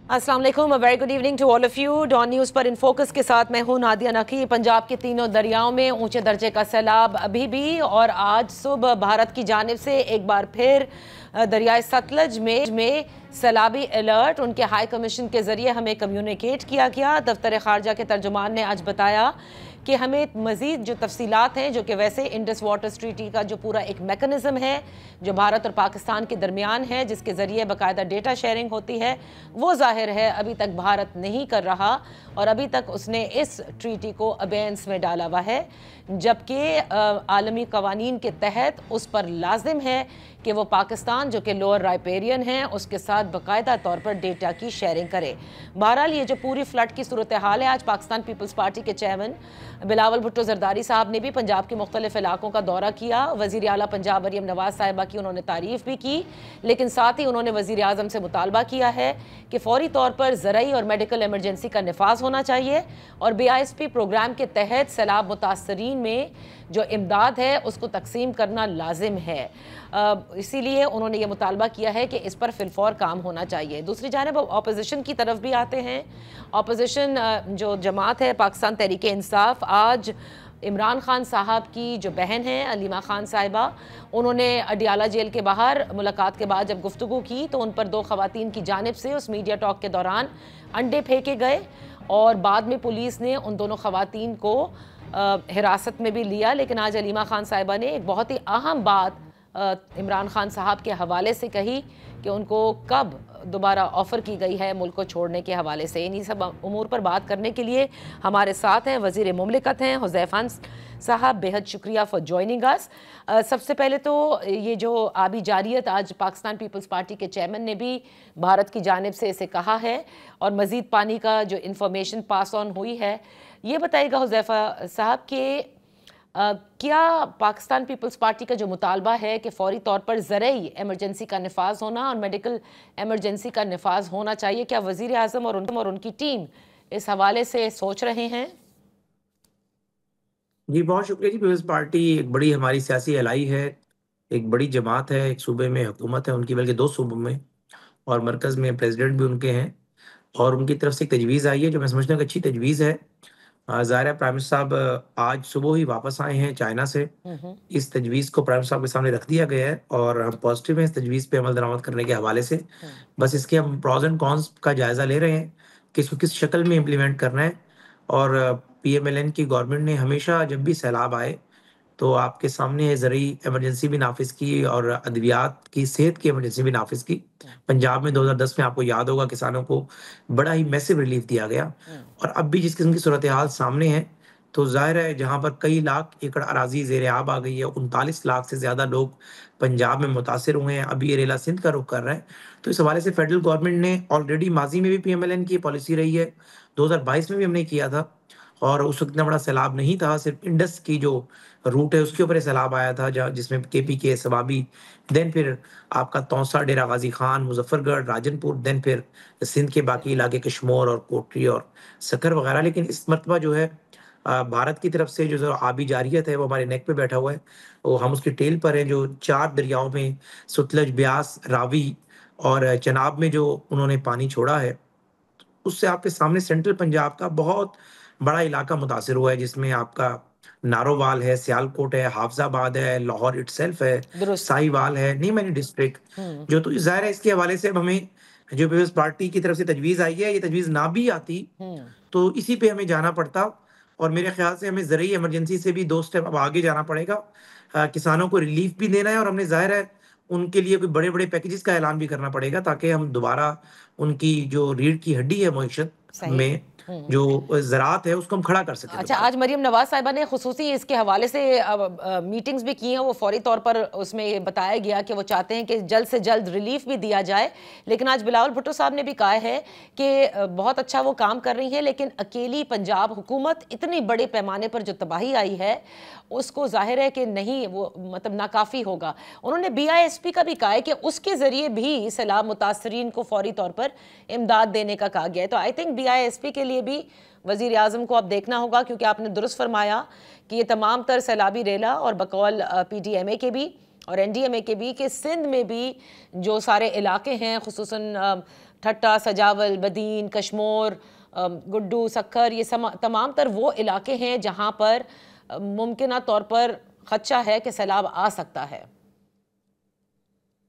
अस्सलाम वालेकुम, very good evening to all of you. Dawn news पर इन फोकस के साथ मैं हूं नादिया नकी। पंजाब के तीनों दरियाओं में ऊंचे दर्जे का सैलाब अभी भी, और आज सुबह भारत की जानिब से एक बार फिर दरियाए सतलज में सैलाबी अलर्ट उनके हाई कमीशन के ज़रिए हमें कम्युनिकेट किया गया। दफ्तर ख़ारजा के तर्जुमान ने आज बताया कि हमें मज़ीद जो तफसीलात हैं, जो कि वैसे इंडस वाटर्स ट्रीटी का जो पूरा एक मेकनिज़म है जो भारत और पाकिस्तान के दरमियान है, जिसके ज़रिए बाकायदा डेटा शेयरिंग होती है, वो ज़ाहिर है अभी तक भारत नहीं कर रहा और अभी तक उसने इस ट्रीटी को अबेंस में डाला हुआ है, जबकि आलमी कवानीन के तहत उस पर लाजिम है कि वो पाकिस्तान जो कि लोअर राइपेरियन है उसके साथ बाकायदा तौर पर डेटा की शेयरिंग करे। बहरहाल ये जो पूरी फ्लड की सूरत हाल है, आज पाकिस्तान पीपल्स पार्टी के चेयरमैन बिलावल भुट्टो जरदारी साहब ने भी पंजाब के मुख्तलिफ इलाकों का दौरा किया। वज़ीर आला पंजाब मरियम नवाज साहिबा की उन्होंने तारीफ़ भी की, लेकिन साथ ही उन्होंने वज़ीर आज़म से मुतालबा किया है कि फौरी तौर पर ज़रई और मेडिकल एमरजेंसी का नफाज होना चाहिए और BISP प्रोग्राम के तहत सैलाब मुतासरीन में जो इमदाद है उसको तकसीम करना लाजिम है। इसीलिए उन्होंने ये मुतालबा किया है कि इस पर फिलफौर काम होना चाहिए। दूसरी जानिब अपोजिशन की तरफ भी आते हैं। अपोजिशन जो जमात है पाकिस्तान तहरीक इंसाफ, आज इमरान खान साहब की जो बहन है अलीमा खान साहिबा, उन्होंने अडियाला जेल के बाहर मुलाकात के बाद जब गुफ्तगू की तो उन पर दो खवातीन की जानिब से उस मीडिया टॉक के दौरान अंडे फेंके गए और बाद में पुलिस ने उन दोनों खवातीन को हिरासत में भी लिया। लेकिन आज अलीमा खान साहिबा ने एक बहुत ही अहम बात इमरान खान साहब के हवाले से कही कि उनको कब दोबारा ऑफ़र की गई है मुल्क को छोड़ने के हवाले से। इन्हीं सब उमूर पर बात करने के लिए हमारे साथ हैं वज़ीर मुमलिकत हैं हुज़ैफ़ा साहब। बेहद शुक्रिया फॉर जॉइनिंग अस। सबसे पहले तो ये जो आबी जारियत, आज पाकिस्तान पीपल्स पार्टी के चेयरमैन ने भी भारत की जानिब से इसे कहा है और मज़ीद पानी का जो इंफॉर्मेशन पास ऑन हुई है, ये बताइएगा हुज़ैफ़ा साहब कि क्या पाकिस्तान पीपल्स पार्टी का जो मुतालबा है कि फ़ौरी तौर पर ज़रई एमरजेंसी का नफाज होना और मेडिकल एमरजेंसी का नफाज होना चाहिए, क्या वज़ीर आज़म और उनकी टीम इस हवाले से सोच रहे हैं? जी, बहुत शुक्रिया जी। पीपल्स पार्टी एक बड़ी हमारी सियासी अलाई है, एक बड़ी जमात है। एक सूबे में हुकूमत है उनकी, बल्कि दो सूबों में, और मरकज़ में प्रेसिडेंट भी उनके हैं। और उनकी तरफ से एक तजवीज़ आई है जो मैं समझता हूँ कि अच्छी तजवीज़ है। ज़ाहिर है प्राइम मिनिस्टर साहब आज सुबह ही वापस आए हैं चाइना से। इस तजवीज़ को प्राइम मिनिस्टर साहब के सामने रख दिया गया है और हम पॉजिटिव हैं इस तजवीज़ पे अमल दरामद करने के हवाले से। बस इसके हम प्रॉज़ एंड कॉन्स का जायज़ा ले रहे हैं कि इसको किस शक्ल में इम्प्लीमेंट करना है। और PMLN की गवर्नमेंट ने हमेशा जब भी सैलाब आए तो आपके सामने ज़रूरी इमरजेंसी भी नाफ़िज़ की और अद्वियात की, सेहत की इमरजेंसी भी नाफ़िज़ की। पंजाब में 2010 में आपको याद होगा किसानों को बड़ा ही मैसिव रिलीफ़ दिया गया। और अब भी जिस किस्म की सूरत हाल सामने है, तो ज़ाहिर है जहाँ पर कई लाख एकड़ अराज़ी ज़ेर-ए-आब आ गई है, 39 लाख से ज़्यादा लोग पंजाब में मुतासिर हुए हैं, अभी ये रेला सिंध का रुख कर रहा है। तो इस हवाले से फेडरल गवर्नमेंट ने ऑलरेडी माज़ी में भी PMLN की पॉलिसी रही है, 2022 में भी हमने किया था और उस वक़्त इतना बड़ा सैलाब नहीं था, सिर्फ़ इंडस की जो रूट है उसके ऊपर ये सैलाब आया था, जहाँ जिसमें KPK, सवाबी, देन फिर आपका तौसा, डेरा गाज़ी खान, मुज़फ़्फ़रगढ़, राजनपुर, देन फिर सिंध के बाकी इलाके कशमोर और कोटरी और सक्कर वग़ैरह। लेकिन इस मर्तबा जो है भारत की तरफ से जो आबी जारियत है वो हमारे नेक पे बैठा हुआ है। वो हम उसकी टेल पर हैं, जो 4 दरियाओं में सतलज, ब्यास, रावी और चनाब में जो उन्होंने पानी छोड़ा है, उससे आपके सामने सेंट्रल पंजाब का बहुत बड़ा इलाका मुतासिर हुआ है, जिसमें आपका नारोवाल है, सियालकोट है, हाफजाबाद है, लाहौर इटसेल्फ है, दुरुस्त। साहिवाल है, नीमच डिस्ट्रिक्ट। हम्म। जो तो ज़ाहिर है इसके हवाले से अब हमें जो पीपल्स पार्टी की तरफ से तजवीज़ आई है, ये तजवीज़ ना भी आती हम्म। तो इसी पे हमें जाना पड़ता और मेरे ख्याल से हमें ज़रूरी इमरजेंसी से भी 2 स्टेप अब आगे जाना पड़ेगा। किसानों को रिलीफ़ भी देना है और हमने ज़ाहिर है उनके लिए कोई बड़े-बड़े पैकेजेज़ का ऐलान भी करना पड़ेगा, ताकि हम दोबारा उनकी जो रीढ़ की हड्डी है मईशत सही। में, जो ज़राअत है उसको हम खड़ा कर सकें अच्छा, दोबारा। आज मरियम नवाज साहिबा ने खुसूसी इसके हवाले से मीटिंग्स भी की हैं। वो फौरी तौर पर उसमें ये बताया गया कि वो चाहते हैं कि जल्द से जल्द रिलीफ भी दिया जाए। लेकिन आज बिलावल भुट्टो साहब ने भी कहा है कि बहुत अच्छा वो काम कर रही हैं, लेकिन अकेली पंजाब हुकूमत इतनी बड़े पैमाने पर जो तबाही आई है उसको जाहिर है कि नहीं, वो मतलब नाकाफ़ी होगा। उन्होंने BISP का भी कहा है कि उसके ज़रिए भी सैलाब मुतासरीन को फौरी तौर पर इमदाद देने का कहा गया है। तो आई थिंक BISP के लिए भी वज़ीर आज़म को अब देखना होगा, क्योंकि आपने दुरुस्त फरमाया कि ये तमाम तर सैलाबी रेला और बकौल PDMA के भी और एनडीएमए के भी कि सिंध में भी जो सारे इलाके हैं, खुसूसन ठट्टा, सजावल, बदीन, कश्मोर, गुड्डू, सक्खर, ये तमाम तर वो इलाके हैं जहां पर मुमकिन तौर पर खदशा है कि सैलाब आ सकता है।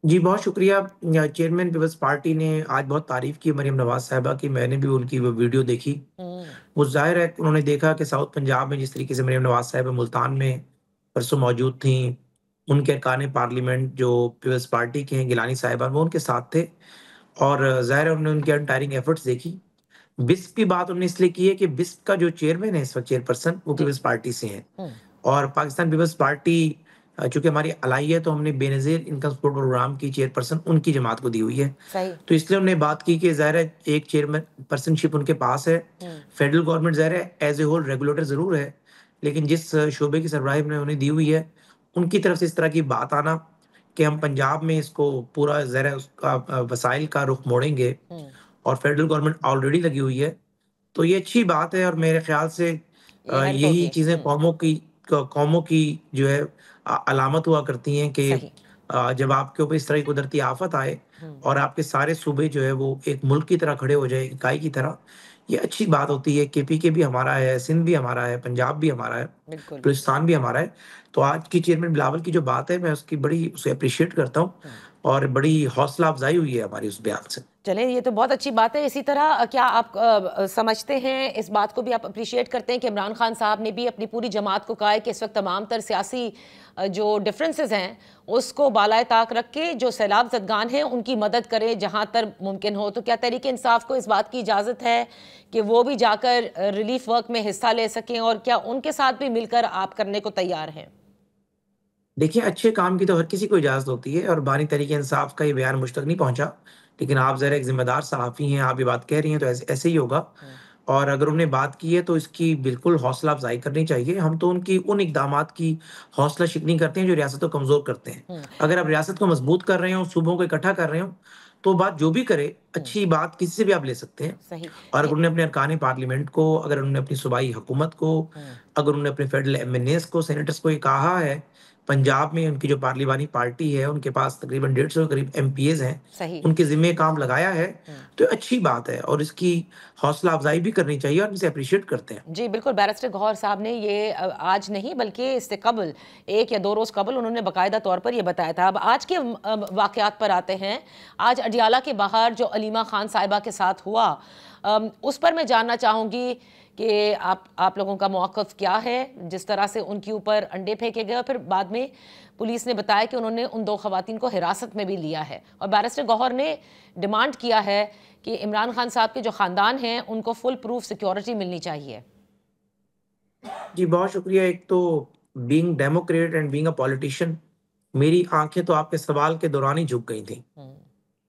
जी, बहुत शुक्रिया। चेयरमैन पीपल्स पार्टी ने आज बहुत तारीफ की मरीम नवाज साहिबा की। मैंने भी उनकी वो वीडियो देखी। वो जाहिर है उन्होंने देखा कि साउथ पंजाब में जिस तरीके से मरीम नवाज साहिबा मुल्तान में परसों मौजूद थी, उनके अरकान पार्लियामेंट जो पीपल्स पार्टी के हैं गिलानी साहिबा, वो उनके साथ थे और जाहिर है उन्होंने उनकी अनटायरिंग एफर्ट्स देखी। बिस्प की बात उन्होंने इसलिए की है कि बिस्प का जो चेयरमैन है इस वक्त, चेयरपर्सन, वो पीपल्स पार्टी से हैं और पाकिस्तान पीपल्स पार्टी चूंकि हमारी अलाई है तो हमने बेनजीर इनकम सपोर्ट प्रोग्राम की चेयरपर्सन उनकी जमात को दी हुई है। तो इसलिए हमने बात की कि ज़ाहिर है एक चेयरमैन पर्सनशिप उनके पास है। फेडरल गवर्नमेंट ज़ाहिर है एज ए होल रेगुलेटर जरूर है, लेकिन जिस शोबे की सरबराही हमने उन्हें दी हुई है, उनकी तरफ से इस तरह की बात आना कि हम पंजाब में इसको पूरा ज़ाहिर है उसका वसाइल का रुख मोड़ेंगे और फेडरल गवर्नमेंट ऑलरेडी लगी हुई है, तो ये अच्छी बात है। और मेरे ख्याल से यही चीजें कौमों की जो है अलामत हुआ करती हैं कि जब आपके ऊपर इस तरह की कुदरती आफत आए और आपके सारे सूबे जो है वो एक मुल्क की तरह खड़े हो जाए, इकाई की तरह, ये अच्छी बात होती है। केपीके भी हमारा है, सिंध भी हमारा है, पंजाब भी हमारा है, बलूचिस्तान भी हमारा है। तो आज की चेयरमैन बिलावल की जो बात है, मैं उसकी बड़ी उसे अप्रिशिएट करता हूँ और बड़ी हौसला अफजाई हुई है हमारी उस बयान से। चलें, ये तो बहुत अच्छी बात है। इसी तरह क्या आप समझते हैं, इस बात को भी आप अप्रिशिएट करते हैं कि इमरान खान साहब ने भी अपनी पूरी जमात को कहा है कि इस वक्त तमाम तर सियासी जो डिफरेंसेस हैं उसको बालाए ताक रख के जो सैलाब ज़दगान हैं उनकी मदद करें जहां तक मुमकिन हो। तो क्या तहरीक इंसाफ को इस बात की इजाज़त है कि वो भी जाकर रिलीफ वर्क में हिस्सा ले सकें, और क्या उनके साथ भी मिलकर आप करने को तैयार हैं? देखिए, अच्छे काम की तो हर किसी को इजाजत होती है और बानी तरीके इंसाफ का ये बयान मुझ तक नहीं पहुंचा, लेकिन आप जरा एक जिम्मेदार सहाफी हैं, आप ये बात कह रही हैं तो ऐसे ही होगा। और अगर उन्होंने बात की है तो इसकी बिल्कुल हौसला अफजाई करनी चाहिए। हम तो उनकी उन इकदामात की हौसला शिकनी करते हैं जो रियासत को कमजोर करते हैं। अगर आप रियासत को मजबूत कर रहे हो, सूबों को इकट्ठा कर रहे हो, तो बात जो भी करे, अच्छी बात किसी से भी आप ले सकते हैं। और अगर उन्होंने अपने अरकान पार्लियामेंट को, अगर उन्होंने अपनी सूबाई हुकूमत को, अगर उन्होंने अपने फेडरल एमएनएस को, सेनेटर्स को ये कहा है, पंजाब में उनकी जो पार्लिमानी पार्टी है उनके पास तकरीबन 150 करीब एमपीएज हैं, उनके जिम्मे काम लगाया है, तो अच्छी बात है और इसकी हौसला अफजाई भी करनी चाहिए और इसे अप्रिशिएट करते हैं। जी बिल्कुल, बैरिस्टर गौहर साहब ने ये आज नहीं बल्कि इससे कबल 1 या 2 रोज़ कबल उन्होंने बाकायदा तौर पर ये बताया था। अब आज के वाक़यात पर आते हैं। आज अडियाला के बाहर जो अलीमा खान साहिबा के साथ हुआ, उस पर मैं जानना चाहूँगी कि आप लोगों का मौक़िफ़ क्या है? जिस तरह से उनके ऊपर अंडे फेंके गए और फिर बाद में पुलिस ने बताया कि उन्होंने उन 2 ख़वातीन को हिरासत में भी लिया है, और बैरिस्टर गौहर ने डिमांड किया है कि इमरान खान साहब के जो ख़ानदान हैं उनको फुल प्रूफ सिक्योरिटी मिलनी चाहिए। जी, बहुत शुक्रिया। एक तो being Democrat and being a politician, मेरी आंखें तो आपके सवाल के दौरान ही झुक गई थी।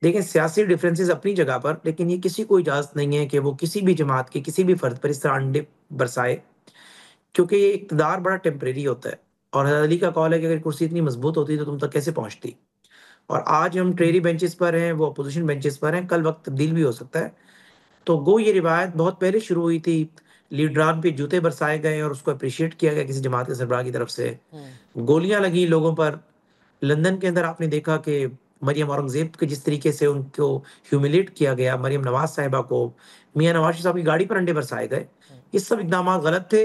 देखिए, सियासी डिफरेंसेस अपनी जगह पर, लेकिन ये किसी को इजाजत नहीं है कि वो किसी भी जमात के किसी भी फर्द पर इस तरह अंडे बरसाए, क्योंकि ये इक़्तिदार बड़ा टेम्परेरी होता है। और हज़रत अली का कौल है कि अगर कुर्सी इतनी मजबूत होती तो तुम तक कैसे पहुंचती। और आज हम ट्रेरी बेंचेस पर हैं, वो अपोजिशन बेंचेस पर हैं, कल वक्त तब्दील भी हो सकता है। तो गो ये रिवायत बहुत पहले शुरू हुई थी, लीडरान पे जूते बरसाए गए और उसको अप्रिशिएट किया गया किसी जमात के सरबराह की तरफ से, गोलियां लगी लोगों पर। लंदन के अंदर आपने देखा कि मरियम औरंगजेब के जिस तरीके से उनको ह्यूमिलेट किया गया, मरियम नवाज साहिबा को मियां नवाज शरीफ साहब की गाड़ी पर अंडे बरसाए गए। ये सब इकदाम गलत थे,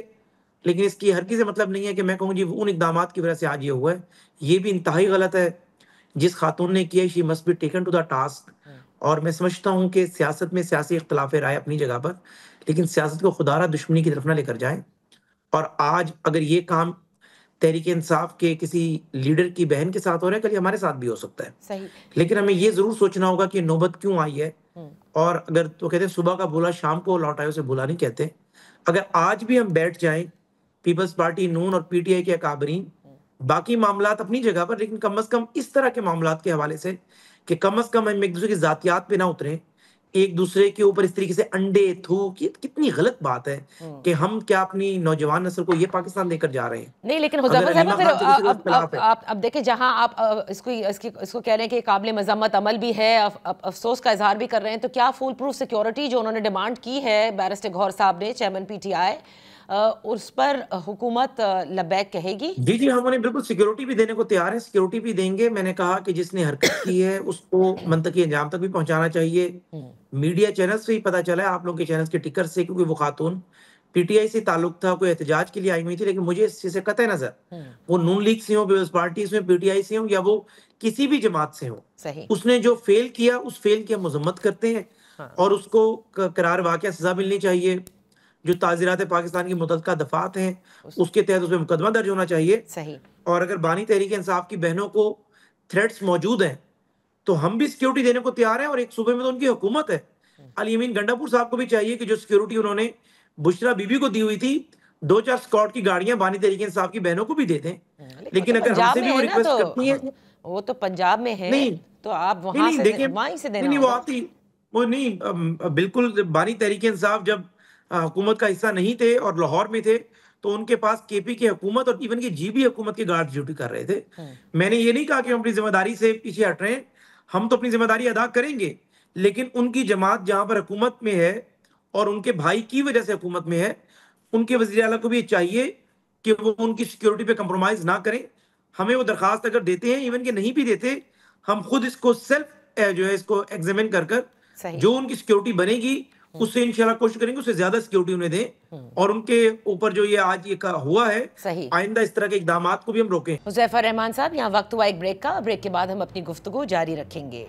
लेकिन इसकी हर किसी मतलब नहीं है कि मैं कहूँ जी उन इकदाम की वजह से आज ये हुआ है। ये भी इंतहाई गलत है। जिस खातून ने किया, she must be taken to the task. और मैं समझता हूँ कि सियासत में सियासी इख्तलाफ राय अपनी जगह पर, लेकिन सियासत को खुदारा दुश्मनी की तरफ ना लेकर जाएं। और आज अगर ये काम तहरीक इंसाफ के किसी लीडर की बहन के साथ हो रहा है, कल हमारे साथ भी हो सकता है। सही। लेकिन हमें ये जरूर सोचना होगा कि नौबत क्यों आई है। और अगर तो कहते हैं सुबह का भूला शाम को लौट आए, उसे भूला नहीं कहते। अगर आज भी हम बैठ जाएं, पीपल्स पार्टी नून और पीटीआई के अकाबरीन, बाकी मामलात अपनी जगह पर, लेकिन कम से कम इस तरह के मामलात के हवाले से कि कम से कम हम एक दूसरे की जातियात पे ना उतरें, एक दूसरे के ऊपर इस तरीके से अंडे थूक, ये कितनी गलत बात है कि हम क्या अपनी नौजवान नस्ल को ये पाकिस्तान देकर जा रहे हैं। नहीं, लेकिन हुज़ैफा साहब फिर अब देखिए, जहां आप इसको कह रहे हैं कि काबिल मजम्मत अमल भी है, अफसोस का इजहार भी कर रहे हैं, तो क्या फुल प्रूफ सिक्योरिटी जो उन्होंने डिमांड की है बैरिस्टर गौहर साहब ने, चेयरमैन पीटीआई, उस पर हुकूमत लबैक कहेगी? जी, जी, हम उन्हें बिल्कुल सिक्योरिटी भी देने को तैयार हैं, सिक्योरिटी भी देंगे। मैंने कहा कि जिसने हरकत की है, उसको मंतकी अंजाम तक भी पहुँचाना चाहिए। हम्म, मीडिया चैनल से ही पता चला है, आप लोगों के चैनल्स के टिकर से, क्योंकि वो खातून पीटीआई से ताल्लुक था, कोई एहतजाज के लिए आई हुई थी, लेकिन मुझे इस चीज़ से कतई नज़र, हम्म, वो नून लीग से हो, पीपल्स पार्टी से हो, पीटीआई से हो या वो किसी भी जमात से हो, सही। उसने जो फ़ेल किया, उस फ़ेल की हम मज़म्मत करते हैं हाँ। और उसको करार वाक़या सज़ा मिलनी चाहिए। जो ताज़ीरात पाकिस्तान की मुतल्लिका दफ़ात हैं, उस उसके तहत उसमें मुकदमा दर्ज होना चाहिए। सही। और अगर बानी तहरीक-ए-इंसाफ की बहनों को थ्रेट्स मौजूद हैं, तो हम भी सिक्योरिटी देने को तैयार हैं और एक सूबे में तो उनकी हुकूमत है। हम्म, अली यमीन गंडापुर साहब को भी चाहिए कि जो सिक्योरिटी उन्होंने बुशरा बीबी को दी हुई थी, 2-4 स्क्वाड की गाड़ियाँ बानी तहरीक-ए-इंसाफ की बहनों को भी दे दें। लेकिन वो लेकिन तो अगर पंजाब हमसे में भी वो है ना, तो रिक्वेस्ट करती हैं वो तो पंजाब में है, नहीं, तो आप नहीं, वहां नहीं, से देखिए वहीं से नहीं, देना नहीं, वो होगा। आती वो नहीं बिल्कुल बानी तहरीक-ए-इंसाफ जब हुकूमत का हिस्सा नहीं थे और लाहौर में थे, तो उनके पास केपी की हुकूमत और इवन की जीबी हुकूमत के गार्ड ड्यूटी कर रहे थे। हम्म, मैंने ये नहीं कहा कि हम अपनी ज़िम्मेदारी से पीछे हट रहे हैं, हम तो अपनी ज़िम्मेदारी अदा करेंगे, लेकिन उनकी जमात जहाँ पर हुकूमत में है और उनके भाई की वजह से हुकूमत में है, उनके वज़ीर आला को भी ये चाहिए कि वो उनकी सिक्योरिटी पे कंप्रोमाइज़ ना करें। हमें वो दरख़्वास्त अगर देते हैं, इवन कि नहीं भी देते, हम खुद इसको सेल्फ जो है इसको एग्जामिन कर कर सही। जो उनकी सिक्योरिटी बनेगी हम्म, उससे इंशाल्लाह कोशिश करेंगे उससे ज्यादा सिक्योरिटी उन्हें दें हम्म, और उनके ऊपर जो ये आज ये हुआ है सही। आइंदा इस तरह के इकदामात को भी हम रोकें। हुज़ैफा रहमान साहब, यहाँ वक्त हुआ एक ब्रेक का। ब्रेक के बाद हम अपनी गुफ्तगू जारी रखेंगे।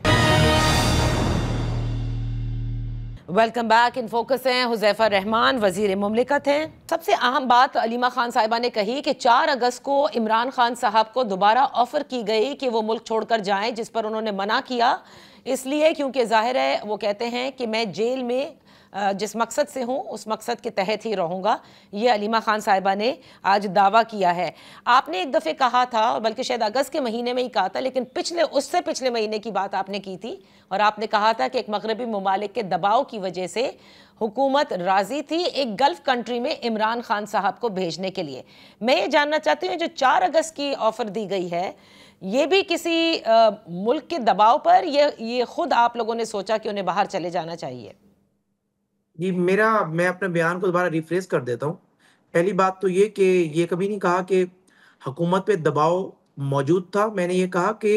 Welcome back. इन फोकस हैं हुज़ैफा रहमान, वज़ीर मुमलिकत हैं। सबसे अहम बात अलीमा खान साहिबा ने कही कि 4 अगस्त को इमरान खान साहब को दोबारा ऑफ़र की गई कि वो मुल्क छोड़कर जाएं, जिस पर उन्होंने मना किया, इसलिए क्योंकि ज़ाहिर है वो कहते हैं कि मैं जेल में जिस मकसद से हूँ उस मकसद के तहत ही रहूँगा। ये अलीमा खान साहिबा ने आज दावा किया है। आपने एक दफ़े कहा था, और बल्कि शायद अगस्त के महीने में ही कहा था, लेकिन उससे पिछले महीने की बात आपने की थी और आपने कहा था कि एक मगरबी ममालिक के दबाव की वजह से हुकूमत राजी थी एक गल्फ कंट्री में इमरान खान साहब को भेजने के लिए। मैं ये जानना चाहती हूँ, जो 4 अगस्त की ऑफ़र दी गई है, ये भी किसी मुल्क के दबाव पर, ये खुद आप लोगों ने सोचा कि उन्हें बाहर चले जाना चाहिए? जी, मैं अपने बयान को दोबारा रिफ्रेश कर देता हूँ। पहली बात तो ये कि ये कभी नहीं कहा कि हुकूमत पे दबाव मौजूद था। मैंने ये कहा कि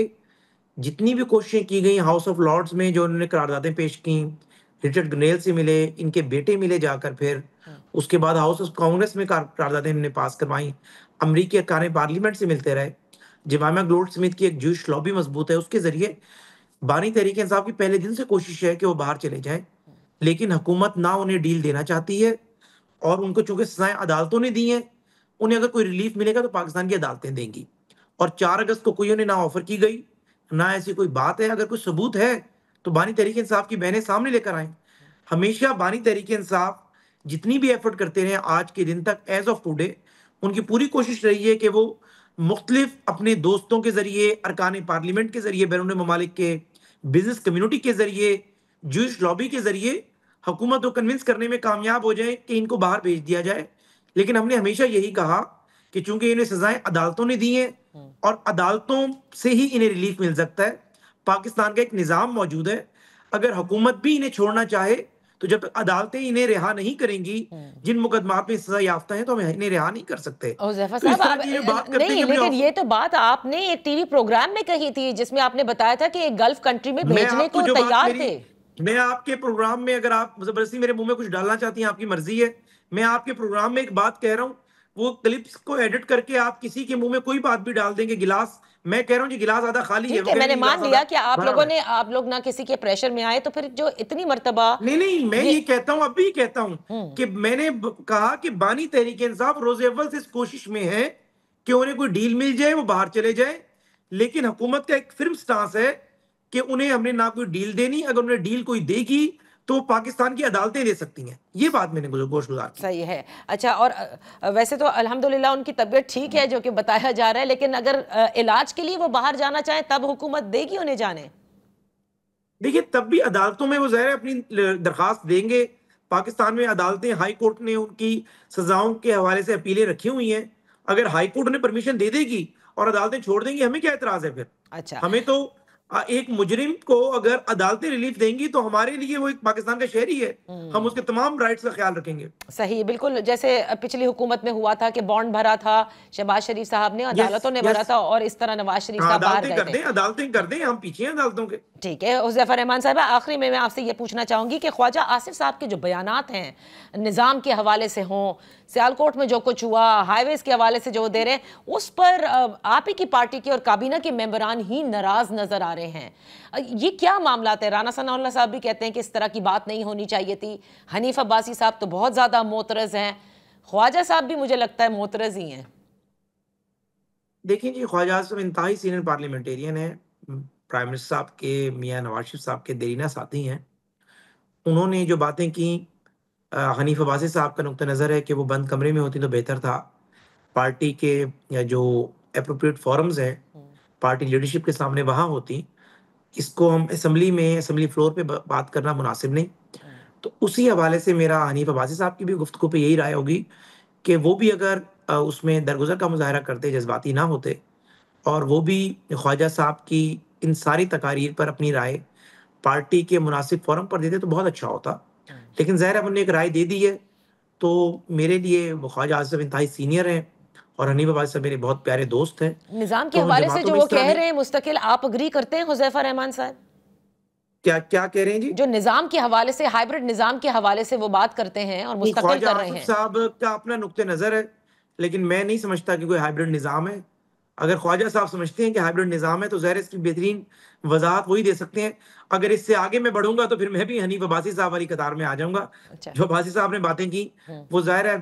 जितनी भी कोशिशें की गई हाउस ऑफ लॉर्ड्स में, जो उन्होंने करारदादें पेश की, रिचर्ड ग्रेनेल से मिले, इनके बेटे मिले जाकर, फिर उसके बाद हाउस ऑफ कांग्रेस में करारदादें इन्होंने पास करवाई, अमरीकी अरकान पार्लियामेंट से मिलते रहे, जमामा गोल्ड स्मिथ की एक जूश लॉबी मजबूत है, उसके जरिए बानी तहरीक इंसाफ की पहले दिन से कोशिश है कि वो बाहर चले जाएं, लेकिन हुकूमत ना उन्हें डील देना चाहती है और उनको चूंकि सजाएं अदालतों ने दी हैं, उन्हें अगर कोई रिलीफ मिलेगा तो पाकिस्तान की अदालतें देंगी। और 4 अगस्त को कोई उन्हें ना ऑफर की गई, ना ऐसी कोई बात है। अगर कोई सबूत है तो बानी तहरीक इंसाफ की बहनें सामने लेकर आएं। हमेशा बानी तहरीक इंसाफ जितनी भी एफर्ट करते रहे आज के दिन तक, एज ऑफ टुडे, उनकी पूरी कोशिश रही है कि वो मुख्तलिफ अपने दोस्तों के जरिए, अरकान पार्लियामेंट के जरिए, बैरून ममालिक के बिजनेस कम्युनिटी के जरिए, जूश लॉबी के जरिए हुकूमत को कन्विंस करने में कामयाब हो जाए कि इनको बाहर भेज दिया जाए। लेकिन हमने हमेशा यही कहा कि चूंकि इन्हें सजाएं अदालतों ने दी हैं और अदालतों से ही इन्हें रिलीफ मिल सकता है। पाकिस्तान का एक निज़ाम मौजूद है, अगर हुकूमत भी इन्हें छोड़ना चाहे तो जब तक अदालतें इन्हें रिहा नहीं करेंगी, जिन मुकदमात में सजा याफ्ता हैं, तो हम इन्हें रिहा नहीं कर सकते। हुज़ैफा तो इस साहब, तरह आप की जो बात करते हैं नहीं, कि लेकिन ये तो बात आपने एक टीवी प्रोग्राम में कही थी जिसमें आपने बताया था कि एक गल्फ कंट्री में मैं भेजने आपको को जो बात तैयार मेरी थे। मैं आपके प्रोग्राम में, अगर आप जबरदस्ती मेरे मुंह में कुछ डालना चाहती हैं, आपकी मर्जी है। मैं आपके प्रोग्राम में एक बात कह रहा हूं, वो क्लिप्स को एडिट करके आप किसी के मुंह में कोई बात भी डाल देंगे। गिलास, मैं कह रहा हूं जी गिलास आधा खाली है, ठीक वो है, कह रहे मैंने हैं मान गिलास लिया आधा कि भरा हुआ है। आप लोग ना किसी के प्रेशर में आए, तो फिर जो इतनी मर्तबा नहीं, नहीं, मैं ये ये कहता हूं, अब भी कहता हूं हम्म, कि मैंने कहा कि बानी तहरीक इंसाफ रोज अव्वल से इस कोशिश में है कि उन्हें कोई डील मिल जाए, वो बाहर चले जाए। लेकिन हुकूमत का एक फिर्म स्टांस है कि उन्हें हमने ना कोई डील देनी, अगर उन्हें डील कोई देगी तो वो पाकिस्तान की अदालतें दे सकती हैं। ये बात मैंने गोशगुजार की। सही है। अच्छा, और वैसे तो अल्हम्दुलिल्लाह उनकी तबीयत ठीक है, जो कि बताया जा रहा है, लेकिन अगर इलाज के लिए वो बाहर जाना चाहें तब हुकूमत देगी उन्हें जाने? देखिए, तब भी अदालतों में वो ज़ाहिर है अपनी दरखास्त देंगे। पाकिस्तान में अदालतें, हाई कोर्ट ने उनकी सजाओं के हवाले से अपीलें रखी हुई हैं। अगर हाई कोर्ट उन्हें परमिशन दे देगी और अदालतें छोड़ देंगी, हमें क्या एतराज़ है फिर? अच्छा। हमें तो एक मुजरिम को अगर अदालतें रिलीफ देंगी तो हमारे लिए वो एक पाकिस्तान का शहरी है, हम उसके तमाम राइट्स का ख्याल रखेंगे। सही, बिल्कुल। जैसे पिछली हुकूमत में हुआ था कि बॉन्ड भरा था शहबाज शरीफ साहब ने, यस अदालतों ने भरा यस, था और इस तरह नवाज शरीफ साहब बाहर अदालतें गए कर थे। दें, अदालतें कर दें, हम पीछे हैं अदालतों के। ठीक है हुज़ैफा रहमान साहब, आखिरी में मैं आपसे ये पूछना चाहूंगी कि ख्वाजा आसिफ साहब के जो बयानात हैं निज़ाम के हवाले से हों, सियालकोट में जो कुछ हुआ, हाईवेज के हवाले से जो दे रहे हैं, उस पर आप ही की पार्टी के और काबीना के मेंबरान ही नाराज नजर आ रहे हैं। ये क्या मामला है? राना सनाउल्लाह साहब भी कहते हैं कि इस तरह की बात नहीं होनी चाहिए थी। हनीफ अब्बासी साहब तो बहुत ज्यादा मोतरज हैं। ख्वाजा साहब भी मुझे लगता है मोतरज ही हैं। देखिए जी, ख्वाजा आज़म इंतहाई सीनियर पार्लियामेंटेरियन है, प्राइम मिनिस्टर साहब के मियाँ नवाज शरीफ साहब के देरीना साथी हैं। उन्होंने जो बातें की, हनीफ अब्बासी साहब का नुक्ता नज़र है कि वो बंद कमरे में होती तो बेहतर था। पार्टी के या जो एप्रोप्रिएट फोरम्स हैं, पार्टी लीडरशिप के सामने वहाँ होती। इसको हम असेंबली में, असेंबली फ्लोर पे बात करना मुनासिब नहीं। तो उसी हवाले से मेरा हनीफ अब्बासी साहब की भी गुफ्तगू पे यही राय होगी कि वो भी अगर उसमें दरगुजर का मुजाहरा करते, जज्बाती ना होते और वो भी ख्वाजा साहब की इन सारी तकारीर पर अपनी राय पार्टी के मुनासिब फोरम पर देते तो बहुत अच्छा होता। लेकिन ज़ाहिर है उन्होंने एक राय दे दी है, तो मेरे लिए वो ख्वाजा आसिफ इंतहाई सीनियर हैं और हनीफ अब्बासी साहब मेरे बहुत प्यारे दोस्त हैं। निज़ाम के तो उन हवाले से जमातों जो में वो इस तरह कह नहीं। रहे हैं मुस्तकिल, आप अग्री करते हैं हुज़ैफा रहमान साहब? क्या क्या कह रहे हैं जी? जो निज़ाम के हवाले से, हाइब्रिड निज़ाम के हवाले से वो बात करते हैं और नहीं, मुस्तकिल ख्वाजा कर रहे आसिफ हैं। साहब का अपना नुक्ते नज़र है, लेकिन मैं नहीं समझता कि कोई हाइब्रिड निज़ाम है। अगर ख्वाजा साहब समझते हैं कि हाइब्रिड निज़ाम है, तो ज़ाहिर है इसकी बेहतरीन वज़ाहत वही दे सकते हैं। अगर इससे आगे मैं बढ़ूँगा, तो फिर मैं भी हनीफ अब्बासी साहब वाली कतार में आ जाऊँगा। अच्छा। जो अब्बासी साहब ने बातें की, वो ज़ाहिर है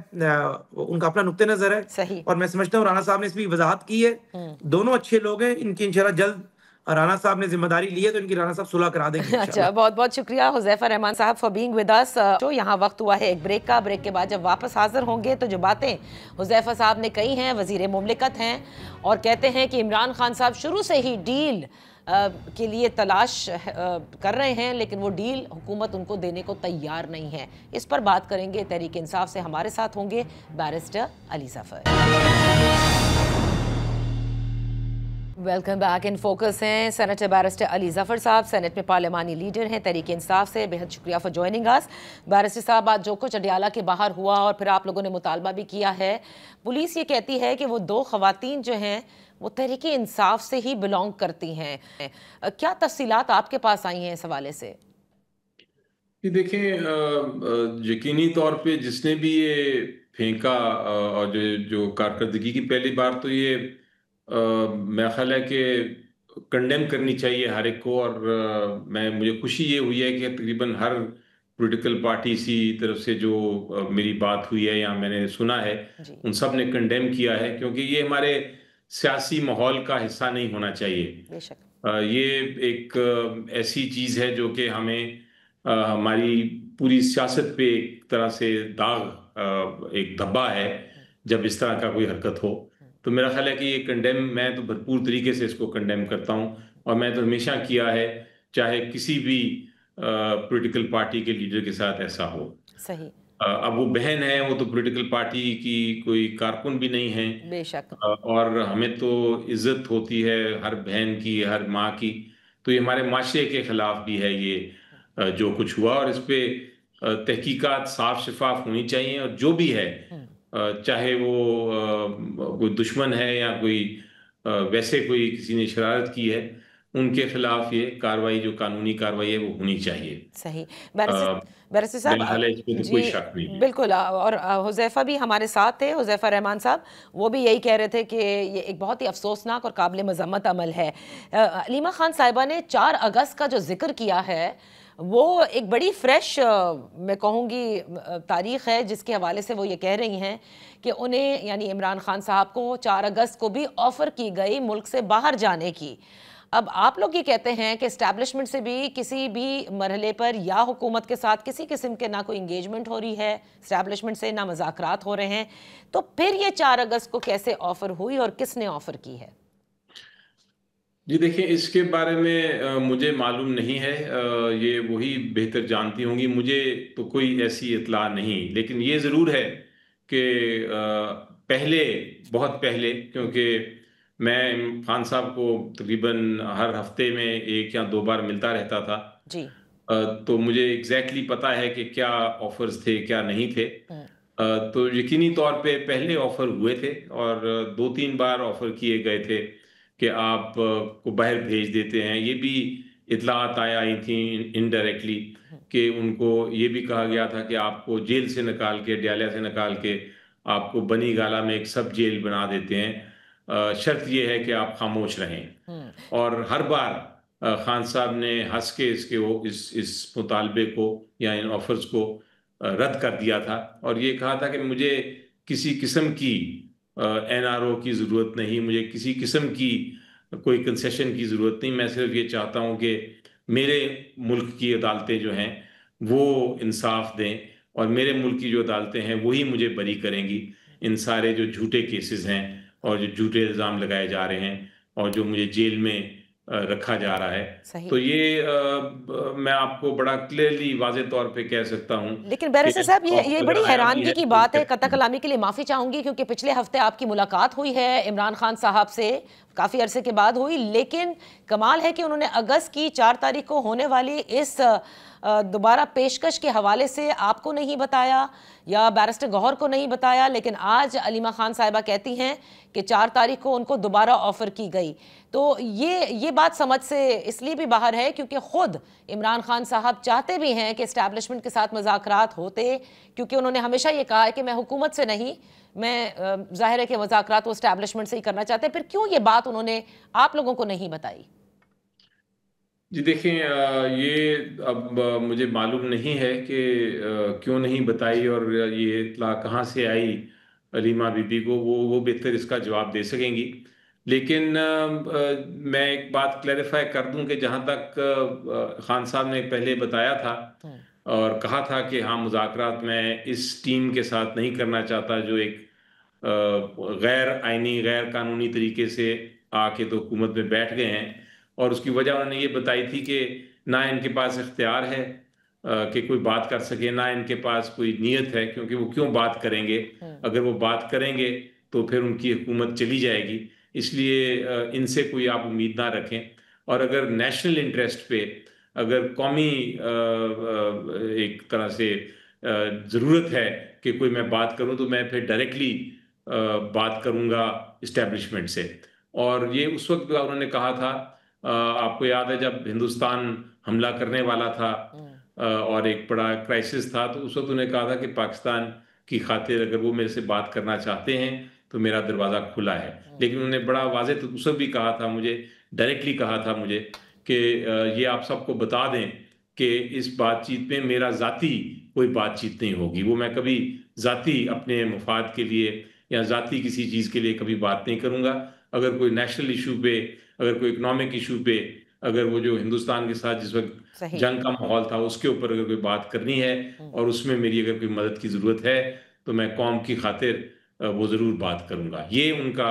उनका अपना नुक्ते नज़र है सही। और मैं समझता हूँ राना साहब ने इसकी वज़ाहत की है। दोनों अच्छे लोग हैं, इनकी इंशाल्लाह जल्द राना साहब ने ज़िम्मेदारी ली है, तो इनकी राना साहब सुलह करा देंगे अच्छा, इंशाल्लाह। बहुत बहुत शुक्रिया हुज़ैफा रहमान साहब फॉर बीइंग विद अस। तो यहाँ वक्त हुआ है एक ब्रेक का। ब्रेक के बाद जब वापस हाजिर होंगे तो जो बातें हुज़ैफा साहब ने कही हैं, वज़ीर मुमलिकत हैं और कहते हैं कि इमरान खान साहब शुरू से ही डील के लिए तलाश कर रहे हैं, लेकिन वो डील हुकूमत उनको देने को तैयार नहीं है। इस पर बात करेंगे। तहरीक इंसाफ से हमारे साथ होंगे barrister Ali Zafar. Welcome back. In focus हैं सेनेटर बैरिस्टर अली ज़फ़र साहब, सेनेट में पार्लियामानी लीडर हैं तहरीक इंसाफ से। बेहद शुक्रिया फॉर जॉइनिंग अस। बैरिस्टर साहब, आज जो कुछ अडियाला के बाहर हुआ और फिर आप लोगों ने मुतालबा भी किया है, पुलिस ये कहती है कि वो दो ख़वातीन जो हैं वो तहरीक इंसाफ से ही बिलोंग करती हैं। क्या तफसीलात आपके पास आई हैं इस हवाले से? देखें, यकीनी तौर पे जिसने भी ये फेंका और जो जो कारकर्दगी की पहली बार तो ये मेरा ख्याल है कि कंडेम करनी चाहिए हर एक को। और मुझे खुशी ये हुई है कि तकरीबन हर पॉलिटिकल पार्टी इसी तरफ से जो मेरी बात हुई है या मैंने सुना है, जी। उन सब ने कंडेम किया है, क्योंकि ये हमारे सियासी माहौल का हिस्सा नहीं होना चाहिए। बेशक। ये एक ऐसी चीज़ है जो कि हमें हमारी पूरी सियासत पे एक तरह से दाग, एक धब्बा है जब इस तरह का कोई हरकत हो। तो मेरा ख्याल है कि ये कंडेम, मैं तो भरपूर तरीके से इसको कंडेम करता हूँ और मैं तो हमेशा किया है, चाहे किसी भी पॉलिटिकल पार्टी के लीडर के साथ ऐसा हो। सही। अब वो बहन है, वो तो पॉलिटिकल पार्टी की कोई कारकुन भी नहीं है। बेशक। और हमें तो इज्जत होती है हर बहन की, हर माँ की। तो ये हमारे माशरे के खिलाफ भी है ये जो कुछ हुआ, और इस पे तहकीकात साफ शफाफ होनी चाहिए। और जो भी है, चाहे वो कोई दुश्मन है या कोई वैसे कोई किसी ने शरारत की है, उनके खिलाफ ये कार्रवाई, जो कानूनी कार्रवाई है, वो होनी चाहिए। सही। अ, बैरिस्टर साहब, मेरा ख्याल है इसमें तो जी कोई शक नहीं है। बिल्कुल। और हुज़ैफा भी हमारे साथ थे, हुज़ैफा रहमान साहब, वो भी यही कह रहे थे कि ये एक बहुत ही अफसोसनाक और काबिल मज़म्मत अमल है। अलीमा खान साहिबा ने 4 अगस्त का जो जिक्र किया है, वो एक बड़ी फ्रेश मैं कहूँगी तारीख़ है, जिसके हवाले से वो ये कह रही हैं कि उन्हें, यानी इमरान खान साहब को 4 अगस्त को भी ऑफ़र की गई मुल्क से बाहर जाने की। अब आप लोग ये कहते हैं कि इस्टेब्लिशमेंट से भी किसी भी मरहले पर या हुकूमत के साथ किसी किस्म के ना कोई इंगेजमेंट हो रही है, इस्टेब्लिशमेंट से ना मुज़ाकरात हो रहे हैं, तो फिर ये 4 अगस्त को कैसे ऑफ़र हुई और किसने ऑफ़र की है? जी देखिए, इसके बारे में मुझे मालूम नहीं है। ये वही बेहतर जानती होंगी, मुझे तो कोई ऐसी इत्ला नहीं। लेकिन ये ज़रूर है कि पहले, बहुत पहले, क्योंकि मैं खान साहब को तकरीबन हर हफ्ते में 1 या 2 बार मिलता रहता था। जी। तो मुझे एग्जैक्टली पता है कि क्या ऑफर्स थे, क्या नहीं थे। हम्म। तो यकीनी तौर पे पहले ऑफर हुए थे और 2-3 बार ऑफर किए गए थे कि आप को बाहर भेज देते हैं। ये भी इतलात आई थी इनडायरेक्टली कि उनको ये भी कहा गया था कि आपको जेल से निकाल के, न्यायालय से निकाल के आपको बनी गाला में एक सब जेल बना देते हैं। शर्त ये है कि आप खामोश रहें। हम्म। और हर बार खान साहब ने हंस के इसके वो इस मुतालबे को या इन ऑफर्स को रद्द कर दिया था और ये कहा था कि मुझे किसी किस्म की एनआरओ की ज़रूरत नहीं, मुझे किसी किस्म की कोई कंसेशन की ज़रूरत नहीं। मैं सिर्फ ये चाहता हूँ कि मेरे मुल्क की अदालतें जो हैं वो इंसाफ दें और मेरे मुल्क की जो अदालतें हैं वही मुझे बरी करेंगी इन सारे जो झूठे केसेस हैं और जो झूठे इल्ज़ाम लगाए जा रहे हैं और जो मुझे जेल में रखा जा रहा है। सही। तो ये मैं आपको बड़ा क्लियरली वाज़ेह तौर पे कह सकता हूँ लेकिन कि बैरिस्टर साहब, ये अगर बड़ी आया भी हैरानगी है की तो बात है। कतई कलामी के लिए माफ़ी चाहूंगी क्योंकि पिछले हफ्ते आपकी मुलाकात हुई है इमरान खान साहब से, काफ़ी अरसे के बाद हुई, लेकिन कमाल है कि उन्होंने अगस्त की 4 तारीख को होने वाली इस दोबारा पेशकश के हवाले से आपको नहीं बताया या बैरिस्टर गौहर को नहीं बताया, लेकिन आज अलीमा खान साहिबा कहती हैं कि 4 तारीख को उनको दोबारा ऑफर की गई। तो ये बात समझ से इसलिए भी बाहर है क्योंकि खुद इमरान खान साहब चाहते भी हैं कि इस्टेब्लिशमेंट के साथ मुज़ाकरात होते, क्योंकि उन्होंने हमेशा ये कहा है कि मैं हुकूमत से नहीं, मैं जाहिर है कि मुज़ाकरात वो इस्टेब्लिशमेंट से ही करना चाहते हैं। फिर क्यों ये बात उन्होंने आप लोगों को नहीं बताई? जी देखें, ये अब मुझे मालूम नहीं है कि क्यों नहीं बताई और ये इत्तला कहाँ से आई अलीमा बीबी को, वो बेहतर इसका जवाब दे सकेंगी। लेकिन मैं एक बात क्लैरिफाई कर दूं कि जहाँ तक खान साहब ने पहले बताया था और कहा था कि हाँ मुज़ाकरात मैं इस टीम के साथ नहीं करना चाहता जो एक गैर आइनी, गैर कानूनी तरीके से आके तो हुकूमत में बैठ गए हैं। और उसकी वजह उन्होंने ये बताई थी कि ना इनके पास इख्तियार है कि कोई बात कर सके, ना इनके पास कोई नीयत है, क्योंकि वो क्यों बात करेंगे। अगर वो बात करेंगे तो फिर उनकी हुकूमत चली जाएगी। इसलिए इनसे कोई आप उम्मीद ना रखें। और अगर नेशनल इंटरेस्ट पे, अगर कौमी एक तरह से ज़रूरत है कि कोई मैं बात करूं तो मैं फिर डायरेक्टली बात करूंगा इस्टेब्लिशमेंट से। और ये उस वक्त उन्होंने कहा था, आपको याद है जब हिंदुस्तान हमला करने वाला था और एक बड़ा क्राइसिस था, तो उस वक्त उन्होंने कहा था कि पाकिस्तान की खातिर अगर वो मेरे से बात करना चाहते हैं तो मेरा दरवाज़ा खुला है। लेकिन उन्होंने बड़ा वाज़ेह तो उस वक्त भी कहा था मुझे, डायरेक्टली कहा था मुझे कि ये आप सबको बता दें कि इस बातचीत में मेरा ज़ाती कोई बातचीत नहीं होगी। वो मैं कभी ज़ाती अपने मफाद के लिए या ज़ाती किसी चीज़ के लिए कभी बात नहीं करूँगा। अगर कोई नेशनल इशू पे, अगर कोई इकोनॉमिक इशू पे, अगर वो जो हिंदुस्तान के साथ जिस वक्त जंग का माहौल था उसके ऊपर अगर कोई बात करनी है और उसमें मेरी अगर कोई मदद की ज़रूरत है तो मैं कौम की खातिर वो ज़रूर बात करूँगा। ये उनका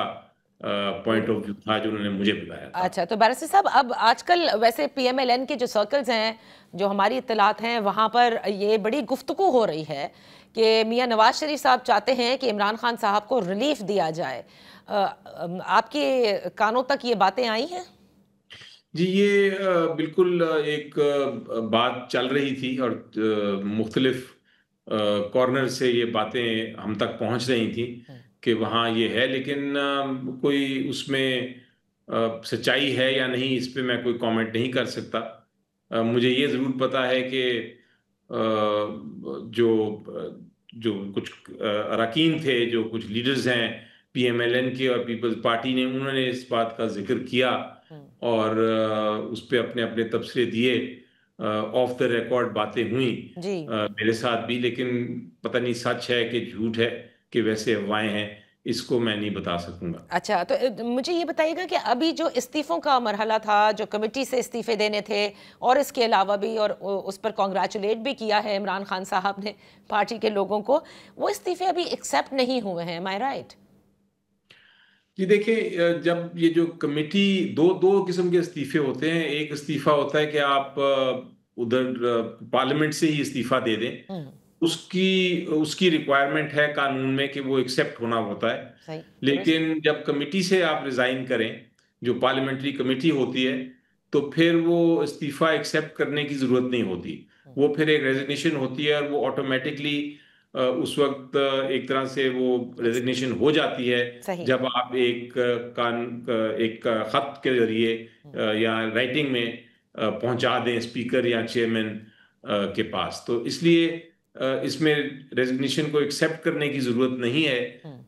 पॉइंट ऑफ व्यू था जो उन्होंने मुझे बताया था। अच्छा, तो बैरिस्टर साहब, अब आजकल वैसे पीएमएलएन के जो सर्कल्स हैं, जो हमारी इत्तलात हैं, वहाँ पर ये बड़ी गुफ्तगू हो रही है कि मियां नवाज शरीफ साहब चाहते हैं कि इमरान खान साहब को रिलीफ दिया जाए। आपके कानों तक ये बातें आई हैं? जी, ये बिल्कुल एक बात चल रही थी और मुख्तलिफ कॉर्नर से ये बातें हम तक पहुंच रही थी कि वहाँ ये है, लेकिन कोई उसमें सच्चाई है या नहीं इस पे मैं कोई कमेंट नहीं कर सकता। मुझे ये ज़रूर पता है कि जो जो कुछ अरकान थे, जो कुछ लीडर्स हैं पीएमएलएन के और पीपल्स पार्टी ने, उन्होंने इस बात का जिक्र किया और उस पे अपने अपने तबसरे दिए। ऑफ द रिकॉर्ड बातें हुई जी। मेरे साथ भी, लेकिन पता नहीं सच है कि झूठ है कि वैसे अफवाहें हैं, इसको मैं नहीं बता सकूंगा। अच्छा, तो मुझे ये बताइएगा कि अभी जो इस्तीफ़ों का मरहला था, जो कमेटी से इस्तीफ़े देने थे और इसके अलावा भी, और उस पर कॉन्ग्रेचुलेट भी किया है इमरान खान साहब ने पार्टी के लोगों को, वो इस्तीफ़े अभी एक्सेप्ट नहीं हुए हैं। एम आई राइट? जी देखिए, जब ये जो कमेटी, दो दो किस्म के इस्तीफे होते हैं। एक इस्तीफा होता है कि आप उधर पार्लियामेंट से ही इस्तीफा दे दें उसकी उसकी रिक्वायरमेंट है कानून में कि वो एक्सेप्ट होना होता है। सही। लेकिन जब कमिटी से आप रिजाइन करें, जो पार्लियामेंट्री कमेटी होती है, तो फिर वो इस्तीफा एक्सेप्ट करने की जरूरत नहीं होती। वो फिर एक रेजिग्नेशन होती है और वो ऑटोमेटिकली उस वक्त एक तरह से वो रेजिग्नेशन हो जाती है सही। जब आप एक खत के जरिए या राइटिंग में पहुंचा दें स्पीकर या चेयरमैन के पास। तो इसलिए इसमें रेजिग्नेशन को एक्सेप्ट करने की जरूरत नहीं है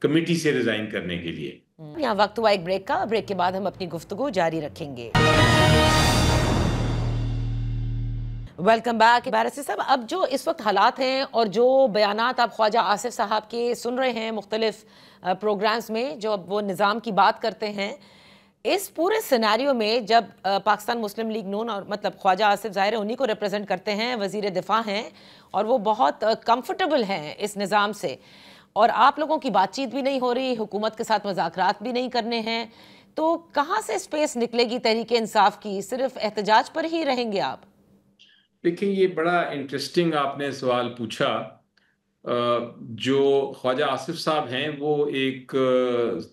कमेटी से रिजाइन करने के लिए। यहाँ वक्त हुआ एक ब्रेक का। ब्रेक के बाद हम अपनी गुफ्तगू जारी रखेंगे। वेलकम बैक बैरिस्टर साहब। अब जो इस वक्त हालात हैं और जो बयानात आप ख्वाजा आसिफ साहब के सुन रहे हैं मुख्तलिफ प्रोग्राम्स में, जो अब वो निज़ाम की बात करते हैं, इस पूरे सिनेरियो में जब पाकिस्तान मुस्लिम लीग नून और मतलब ख्वाजा आसिफ ज़ाहिर है उन्हीं को रिप्रेजेंट करते हैं, वज़ीर दिफा हैं और वो बहुत कंफर्टेबल हैं इस निज़ाम से, और आप लोगों की बातचीत भी नहीं हो रही, हुकूमत के साथ मुज़ाकरात भी नहीं करने हैं, तो कहाँ से स्पेस निकलेगी तहरीक इंसाफ की? सिर्फ एहतजाज पर ही रहेंगे आप? देखिए, ये बड़ा इंटरेस्टिंग आपने सवाल पूछा। जो ख्वाजा आसिफ साहब हैं वो एक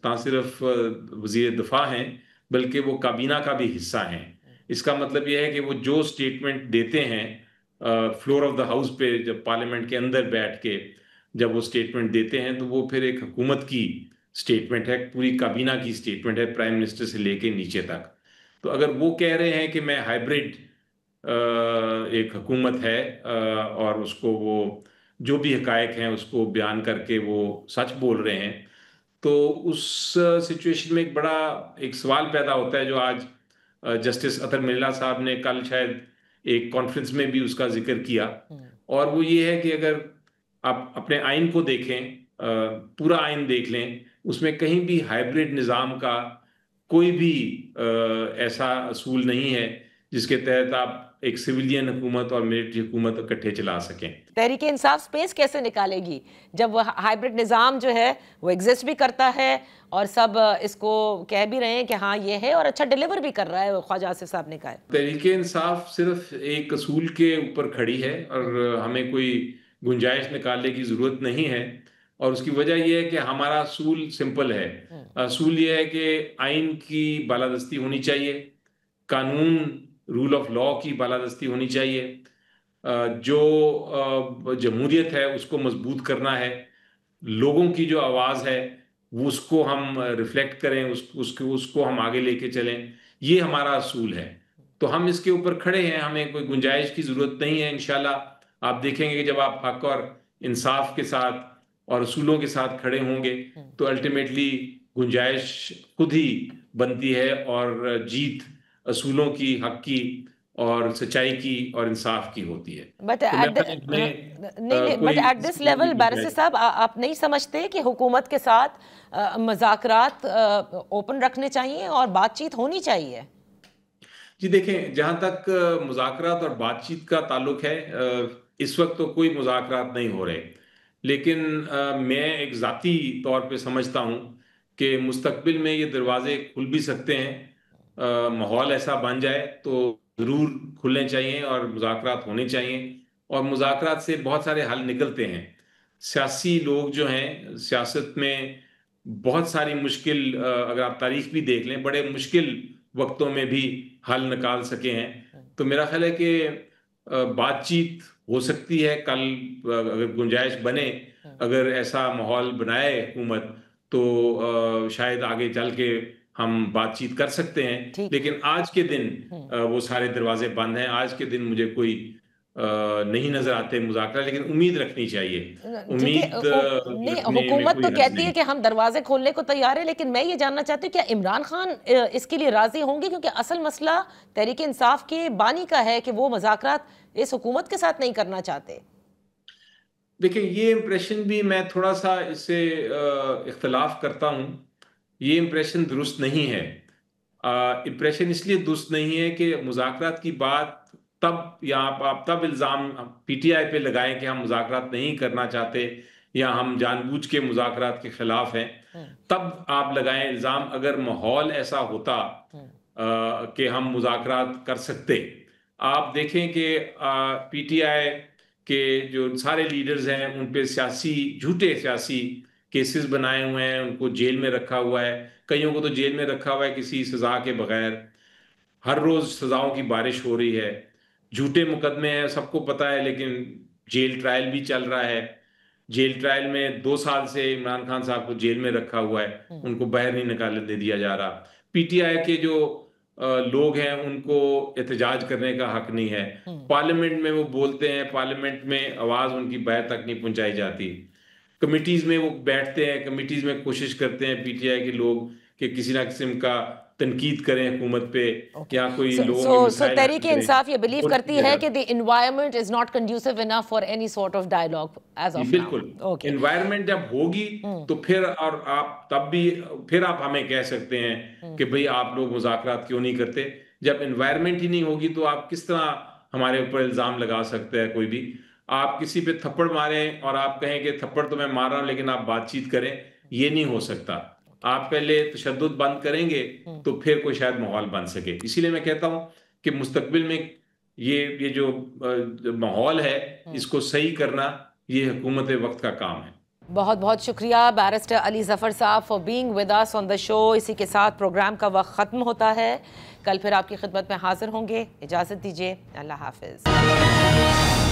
ना सिर्फ वज़ीर दिफा हैं बल्कि वो काबीना का भी हिस्सा हैं। इसका मतलब ये है कि वो जो स्टेटमेंट देते हैं फ्लोर ऑफ द हाउस पे, जब पार्लियामेंट के अंदर बैठ के जब वो स्टेटमेंट देते हैं, तो वो फिर एक हुकूमत की स्टेटमेंट है, पूरी काबीना की स्टेटमेंट है, प्राइम मिनिस्टर से लेके नीचे तक। तो अगर वो कह रहे हैं कि मैं हाइब्रिड एक हुकूमत है और उसको वो जो भी हकायक हैं उसको बयान करके वो सच बोल रहे हैं, तो उस सिचुएशन में एक बड़ा एक सवाल पैदा होता है, जो आज जस्टिस अतर मिल्ला साहब ने कल शायद एक कॉन्फ्रेंस में भी उसका जिक्र किया। और वो ये है कि अगर आप अपने आइन को देखें, पूरा आइन देख लें, उसमें कहीं भी हाइब्रिड निज़ाम का कोई भी ऐसा असूल नहीं है जिसके तहत आप एक सिविलियन हुकूमत और मिलिट्री हुकूमत इकट्ठे चला सकें। तहरीक इंसाफ स्पेस कैसे निकालेगी जब वह हाइब्रिड निज़ाम जो है वो एग्जिस्ट भी करता है और सब इसको कह भी रहे हैं कि हाँ ये है और अच्छा डिलीवर भी कर रहा है, ख्वाजा आसिफ साहब ने कहा है। तहरीक इंसाफ सिर्फ एक असूल के ऊपर खड़ी है और हमें कोई गुंजाइश निकालने की जरूरत नहीं है। और उसकी वजह यह है कि हमारा असूल सिंपल है। असूल यह है कि आइन की बालादस्ती होनी चाहिए, कानून रूल ऑफ लॉ की बालादस्ती होनी चाहिए, जो जमहूरियत है उसको मजबूत करना है, लोगों की जो आवाज़ है वो उसको हम रिफ्लेक्ट करें, उसको हम आगे लेके चलें, ये हमारा असूल है। तो हम इसके ऊपर खड़े हैं, हमें कोई गुंजाइश की ज़रूरत नहीं है। इंशाल्लाह आप देखेंगे कि जब आप हक और इंसाफ के साथ और असूलों के साथ खड़े होंगे तो अल्टीमेटली गुंजाइश खुद ही बनती है और जीत असूलों की, हक की और सच्चाई की और इंसाफ की होती है। बट तो मैं but at this level barrister साहब, आप नहीं समझते कि हुकूमत के साथ मुज़ाकरात ओपन रखने चाहिए और बातचीत होनी चाहिए? जी देखें, जहाँ तक मुज़ाकरात और बातचीत का ताल्लुक है, इस वक्त तो कोई मुज़ाकरात नहीं हो रहे, लेकिन मैं एक ज़ाती तौर पे समझता हूँ कि मुस्तकबिल में ये दरवाजे खुल भी सकते हैं। माहौल ऐसा बन जाए तो ज़रूर खुलने चाहिए और मुज़ाकरात होने चाहिए, और मुज़ाकरात से बहुत सारे हल निकलते हैं। सियासी लोग जो हैं, सियासत में बहुत सारी मुश्किल, अगर आप तारीख भी देख लें, बड़े मुश्किल वक्तों में भी हल निकाल सके हैं। तो मेरा ख्याल है कि बातचीत हो सकती है कल, अगर गुंजाइश बने, अगर ऐसा माहौल बनाए हुकूमत, तो शायद आगे चल के हम बातचीत कर सकते हैं। लेकिन आज के दिन वो सारे दरवाजे बंद हैं। आज के दिन मुझे कोई नहीं नजर आते मुज़ाकरा, लेकिन उम्मीद रखनी चाहिए। उम्मीद नहीं, हुकूमत तो कहती है कि हम दरवाजे खोलने को तैयार है, लेकिन मैं ये जानना चाहती हूँ क्या इमरान खान इसके लिए राजी होंगे? क्योंकि असल मसला तहरीक इंसाफ के बानी का है कि वो मुज़ाकरात इस हुकूमत के साथ नहीं करना चाहते। देखिए, ये इम्प्रेशन भी मैं थोड़ा सा इससे इख्तलाफ करता हूँ। ये इम्प्रेशन दुरुस्त नहीं है। इम्प्रेशन इसलिए दुरुस्त नहीं है कि मुज़ाकरात की बात तब, या आप तब इल्ज़ाम पीटीआई पे लगाएं कि हम मुज़ाकरात नहीं करना चाहते या हम जानबूझ के मुज़ाकरात के खिलाफ हैं, तब आप लगाएं इल्ज़ाम अगर माहौल ऐसा होता कि हम मुज़ाकरात कर सकते। आप देखें कि पीटीआई कि जो सारे लीडर्स हैं उन पे झूठे सियासी केसेस बनाए हुए हैं, उनको जेल में रखा हुआ है, कईयों को तो जेल में रखा हुआ है किसी सजा के बगैर। हर रोज सजाओं की बारिश हो रही है, झूठे मुकदमे हैं, सबको पता है, लेकिन जेल ट्रायल भी चल रहा है। जेल ट्रायल में 2 साल से इमरान खान साहब को जेल में रखा हुआ है, उनको बाहर नहीं निकालने दिया जा रहा। पीटीआई के जो लोग हैं उनको एहतजाज करने का हक नहीं है। पार्लियामेंट में वो बोलते हैं, पार्लियामेंट में आवाज उनकी बाहर तक नहीं पहुंचाई जाती। कमिटीज में वो बैठते हैं, कमिटीज में कोशिश करते हैं पीटीआई के लोग कि किसी ना किस्म का तनकीद करें हुकूमत पे, या कोई लोगों के सो मिसाइल तहरीक करें। इंसाफ ये बिलीव और करती है कि the environment is not conducive enough for any sort of dialogue as of बिल्कुल। ओके, एनवायरनमेंट जब होगी तो फिर, और आप तब भी फिर आप हमें कह सकते हैं कि भाई आप लोग मुज़ाकरात क्यों नहीं करते। जब एनवायरनमेंट ही नहीं होगी तो आप किस तरह हमारे ऊपर इल्जाम लगा सकते हैं कोई भी। आप किसी पे थप्पड़ मारें और आप कहें कि थप्पड़ तो मैं मार रहा हूं लेकिन आप बातचीत करें, ये नहीं हो सकता। आप पहले तशद्दुद बंद करेंगे तो फिर कोई शायद माहौल बन सके। इसीलिए मैं कहता हूं कि मुस्तकबिल में ये जो माहौल है इसको सही करना ये हुकूमत वक्त का काम है। बहुत बहुत शुक्रिया बैरिस्टर अली जफर साहब for being with us on the show. इसी के साथ प्रोग्राम का वक्त ख़त्म होता है। कल फिर आपकी खिदमत में हाजिर होंगे। इजाज़त दीजिए, अल्लाह हाफिज़।